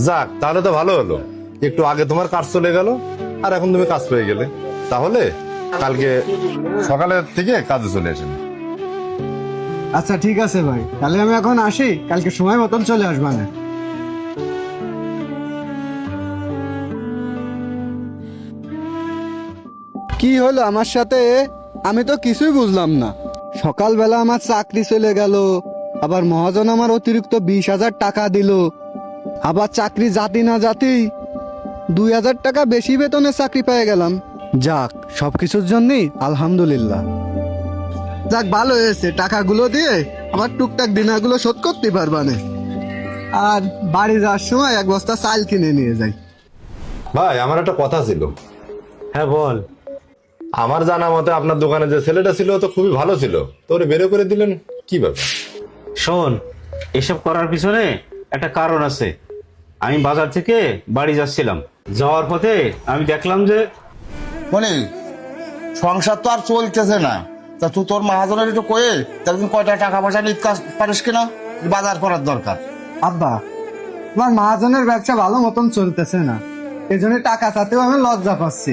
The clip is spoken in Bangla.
যাক, তাহলে তো ভালো হলো। একটু আগে তোমার কাজ চলে গেল, আর এখন তুমি কাজ পেয়ে গেলে। তাহলে কালকে সকালের থেকে কাজে চলে আসেন। আচ্ছা ঠিক আছে ভাই, তাহলে আমি এখন আসি, কালকে সময় মতন চলে আসবা না। কি হলো আমার সাথে? আমি তো কিছুই বুঝলাম না। সকালবেলা আমার চাকরি চলে গেল, আবার মহাজন আমার অতিরিক্ত 20,000 টাকা দিল, আবার চাকরি জাতি না জাতি 2,000 টাকা বেশি বেতনে চাকরি পেয়ে গেলাম। যাক, সবকিছুর জন্যই আলহামদুলিল্লাহ। যাক, ভালো হয়েছে, টাকাগুলো দিয়ে আমার টুকটাক দিনাগুলো শোধ করতে পারবানে। আর বাড়ি যাওয়ার সময় এক বস্তা চাল কিনে নিয়ে যাই। ভাই, আমার একটা কথা ছিল। হ্যাঁ বল। আমার জানা মতে আপনার দোকানে যে ছেলেটা ছিল তো খুবই ভালো ছিল, তো ওরে বের করে দিলেন, কি ব্যাপার? শোন, এসব করার পিছনে একটা কারণ আছে। আমি বাজার থেকে বাড়ি যাচ্ছিলাম, যাওয়ার পথে আমি দেখলাম যে মানে সংসার তো আর চলতেছে না। তা তুই তোর মহাজনের একটু কয়ে তাদের কয়টা টাকা পয়সা নিতে পারিস কিনা, বাজার করার দরকার। আব্বা, আমার মহাজনের ব্যবসা ভালো মতন চলতেছে না, এই জন্য টাকা চাতেও আমি লজ্জা পাচ্ছি।